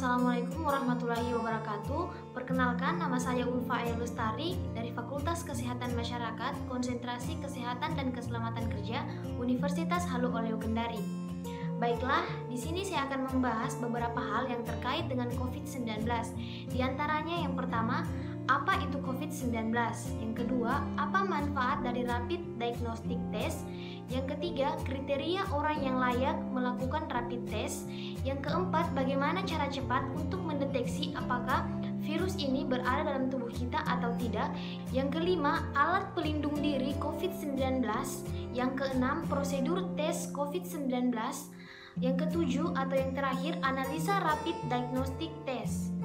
Assalamualaikum warahmatullahi wabarakatuh. Perkenalkan, nama saya Ulfa Aya Lestari dari Fakultas Kesehatan Masyarakat, Konsentrasi Kesehatan dan Keselamatan Kerja, Universitas Halu Oleo Kendari. Baiklah, di sini saya akan membahas beberapa hal yang terkait dengan COVID-19. Di antaranya yang pertama, apa itu COVID-19? Yang kedua, apa manfaat dari Rapid Diagnostic Test? Yang ketiga, kriteria orang yang layak melakukan rapid test. Yang keempat, bagaimana cara cepat untuk mendeteksi apakah virus ini berada dalam tubuh kita atau tidak. Yang kelima, alat pelindung diri COVID-19. Yang keenam, prosedur tes COVID-19. Yang ketujuh atau yang terakhir, analisa rapid diagnostic test.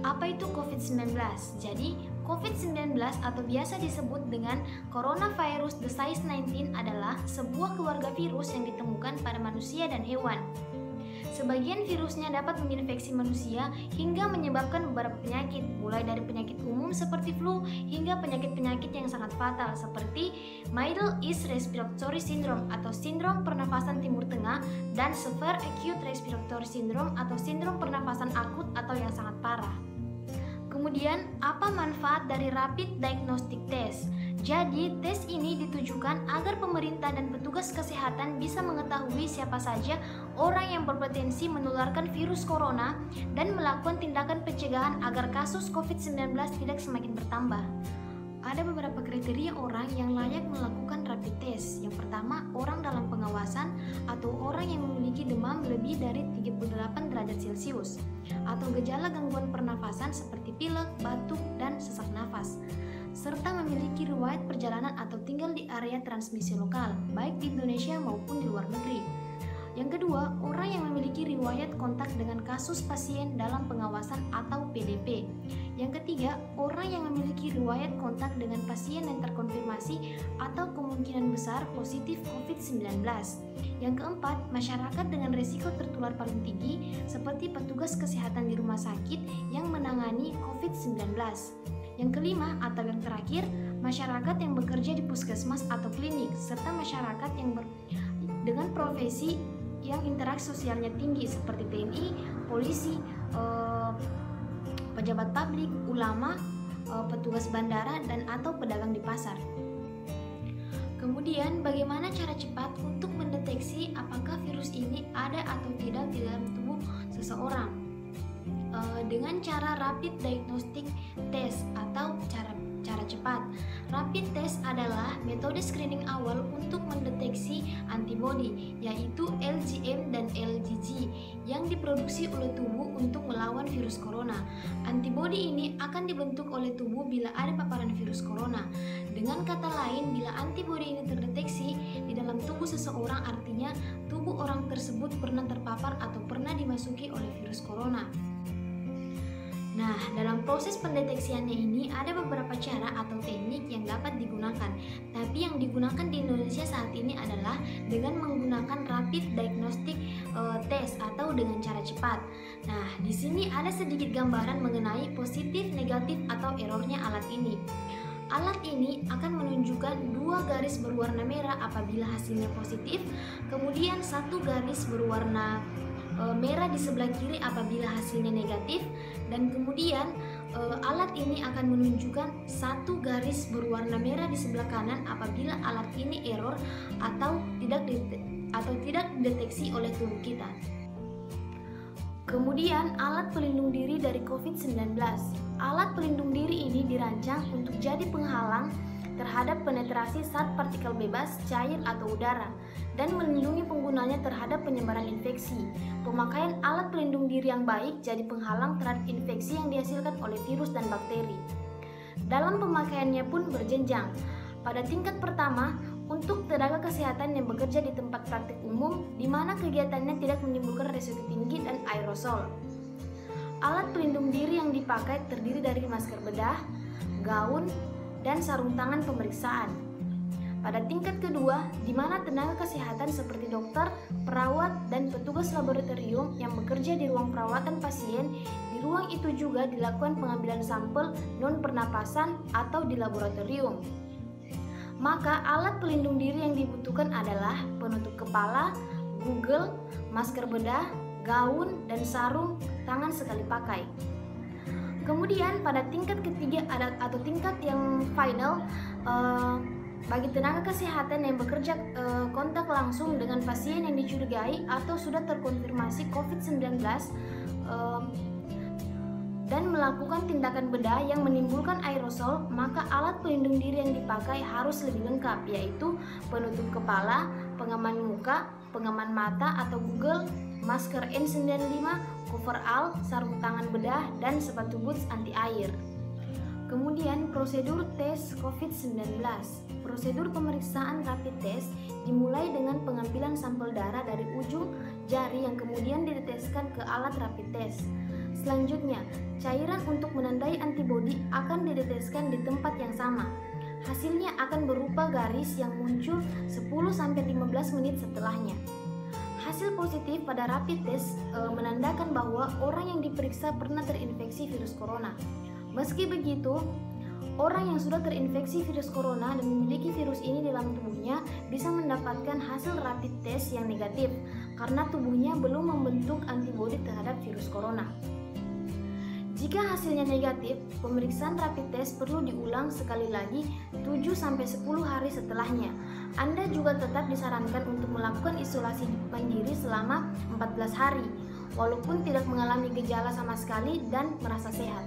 Apa itu COVID-19? Jadi, COVID-19 atau biasa disebut dengan coronavirus disease 19 adalah sebuah keluarga virus yang ditemukan pada manusia dan hewan. Sebagian virusnya dapat menginfeksi manusia hingga menyebabkan beberapa penyakit, mulai dari penyakit umum seperti flu hingga penyakit-penyakit yang sangat fatal seperti Middle East Respiratory Syndrome atau sindrom pernafasan Timur Tengah dan Severe Acute Respiratory Syndrome atau sindrom pernafasan akut atau yang sangat parah. Kemudian, apa manfaat dari Rapid Diagnostic Test? Jadi, tes ini ditujukan agar pemerintah dan petugas kesehatan bisa mengetahui siapa saja orang yang berpotensi menularkan virus corona dan melakukan tindakan pencegahan agar kasus COVID-19 tidak semakin bertambah. Ada beberapa kriteria orang yang layak melakukan rapid test. Yang pertama, orang dalam pengawasan atau orang yang memiliki demam lebih dari 38 derajat Celcius atau gejala gangguan pernafasan seperti pilek, batuk, dan sesak nafas, serta memiliki riwayat perjalanan atau tinggal di area transmisi lokal, baik di Indonesia maupun di luar negeri. Yang kedua, orang yang memiliki riwayat kontak dengan kasus pasien dalam pengawasan atau PDP. Yang ketiga, orang yang memiliki riwayat kontak dengan pasien yang terkonfirmasi atau kemungkinan besar positif COVID-19. Yang keempat, masyarakat dengan risiko tertular paling tinggi seperti petugas kesehatan di rumah sakit yang menangani COVID-19. Yang kelima atau yang terakhir, masyarakat yang bekerja di puskesmas atau klinik serta masyarakat yang dengan profesi yang interaksi sosialnya tinggi seperti TNI, polisi, pejabat publik, ulama, petugas bandara, dan atau pedagang di pasar. Kemudian, bagaimana cara cepat untuk mendeteksi apakah virus ini ada atau tidak di dalam tubuh seseorang? Dengan cara Rapid Diagnostic Test atau cara cepat. Rapid test adalah metode screening awal untuk mendeteksi antibodi, yaitu LGM dan LGG yang diproduksi oleh tubuh untuk melawan virus corona. Antibodi ini akan dibentuk oleh tubuh bila ada paparan virus corona. Dengan kata lain, bila antibodi ini terdeteksi di dalam tubuh seseorang, artinya tubuh orang tersebut pernah terpapar atau pernah dimasuki oleh virus corona. Nah, dalam proses pendeteksiannya ini ada beberapa cara atau teknik yang dapat digunakan. Tapi yang digunakan di Indonesia saat ini adalah dengan menggunakan Rapid Diagnostic Test atau dengan cara cepat. Nah, di sini ada sedikit gambaran mengenai positif, negatif atau errornya alat ini. Alat ini akan menunjukkan 2 garis berwarna merah apabila hasilnya positif, kemudian 1 garis berwarna merah di sebelah kiri apabila hasilnya negatif, dan kemudian alat ini akan menunjukkan 1 garis berwarna merah di sebelah kanan apabila alat ini error atau tidak dideteksi oleh tubuh kita. Kemudian alat pelindung diri dari COVID-19. Alat pelindung diri ini dirancang untuk jadi penghalang terhadap penetrasi zat partikel bebas, cair atau udara, dan melindungi penggunanya terhadap penyebaran infeksi. Pemakaian alat pelindung diri yang baik jadi penghalang terhadap infeksi yang dihasilkan oleh virus dan bakteri. Dalam pemakaiannya pun berjenjang. Pada tingkat pertama, untuk tenaga kesehatan yang bekerja di tempat praktik umum, di mana kegiatannya tidak menimbulkan resiko tinggi dan aerosol. Alat pelindung diri yang dipakai terdiri dari masker bedah, gaun, dan sarung tangan pemeriksaan. Pada tingkat kedua, di mana tenaga kesehatan seperti dokter, perawat, dan petugas laboratorium yang bekerja di ruang perawatan pasien, di ruang itu juga dilakukan pengambilan sampel non-pernapasan atau di laboratorium. Maka alat pelindung diri yang dibutuhkan adalah penutup kepala, goggle, masker bedah, gaun, dan sarung tangan sekali pakai. Kemudian pada tingkat ketiga atau tingkat yang final, bagi tenaga kesehatan yang bekerja kontak langsung dengan pasien yang dicurigai atau sudah terkonfirmasi COVID-19 dan melakukan tindakan bedah yang menimbulkan aerosol, maka alat pelindung diri yang dipakai harus lebih lengkap, yaitu penutup kepala, pengaman muka, pengaman mata atau Google, masker N95, coverall, sarung tangan bedah, dan sepatu boots anti air. Kemudian prosedur tes COVID-19. Prosedur pemeriksaan rapid test dimulai dengan pengambilan sampel darah dari ujung jari yang kemudian diteteskan ke alat rapid test. Selanjutnya, cairan untuk menandai antibodi akan diteteskan di tempat yang sama. Hasilnya akan berupa garis yang muncul 10-15 menit setelahnya. Hasil positif pada rapid test menandakan bahwa orang yang diperiksa pernah terinfeksi virus corona. Meski begitu, orang yang sudah terinfeksi virus corona dan memiliki virus ini dalam tubuhnya bisa mendapatkan hasil rapid test yang negatif karena tubuhnya belum membentuk antibodi terhadap virus corona. Jika hasilnya negatif, pemeriksaan rapid test perlu diulang sekali lagi 7-10 hari setelahnya. Anda juga tetap disarankan untuk melakukan isolasi mandiri selama 14 hari, walaupun tidak mengalami gejala sama sekali dan merasa sehat.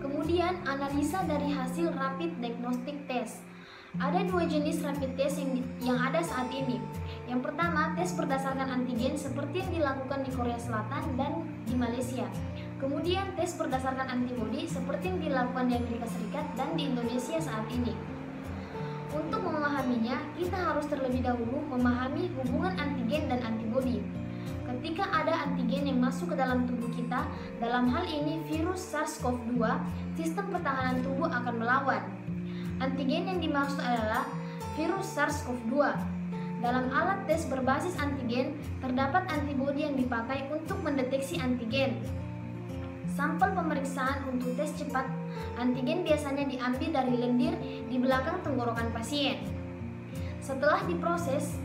Kemudian, analisa dari hasil rapid diagnostic test. Ada dua jenis rapid test yang ada saat ini. Yang pertama, tes berdasarkan antigen seperti yang dilakukan di Korea Selatan dan di Malaysia. Kemudian, tes berdasarkan antibodi seperti yang dilakukan di Amerika Serikat dan di Indonesia saat ini. Untuk memahaminya, kita harus terlebih dahulu memahami hubungan antigen dan antibodi. Ketika ada antigen yang masuk ke dalam tubuh kita, dalam hal ini virus SARS-CoV-2, sistem pertahanan tubuh akan melawan. Antigen yang dimaksud adalah virus SARS-CoV-2. Dalam alat tes berbasis antigen, terdapat antibodi yang dipakai untuk mendeteksi antigen. Sampel pemeriksaan untuk tes cepat antigen biasanya diambil dari lendir di belakang tenggorokan pasien. Setelah diproses,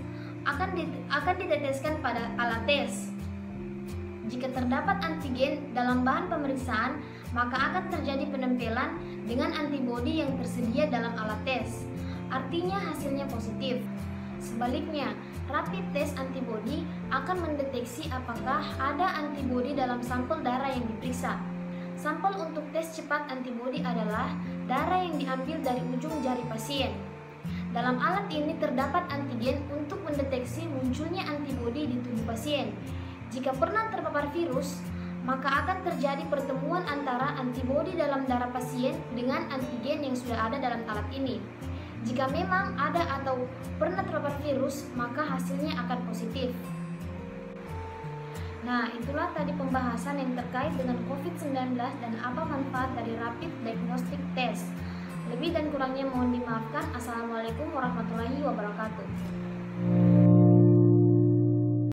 akan diteteskan pada alat tes. Jika terdapat antigen dalam bahan pemeriksaan, maka akan terjadi penempelan dengan antibodi yang tersedia dalam alat tes. Artinya hasilnya positif. Sebaliknya, rapid test antibodi akan mendeteksi apakah ada antibodi dalam sampel darah yang diperiksa. Sampel untuk tes cepat antibodi adalah darah yang diambil dari ujung jari pasien. Dalam alat ini terdapat antigen untuk mendeteksi munculnya antibodi di tubuh pasien. Jika pernah terpapar virus, maka akan terjadi pertemuan antara antibodi dalam darah pasien dengan antigen yang sudah ada dalam alat ini. Jika memang ada atau pernah terpapar virus, maka hasilnya akan positif. Nah, itulah tadi pembahasan yang terkait dengan COVID-19 dan apa manfaat dari Rapid Diagnostic Test. Lebih dan kurangnya mohon dimaafkan. Assalamualaikum warahmatullahi wabarakatuh.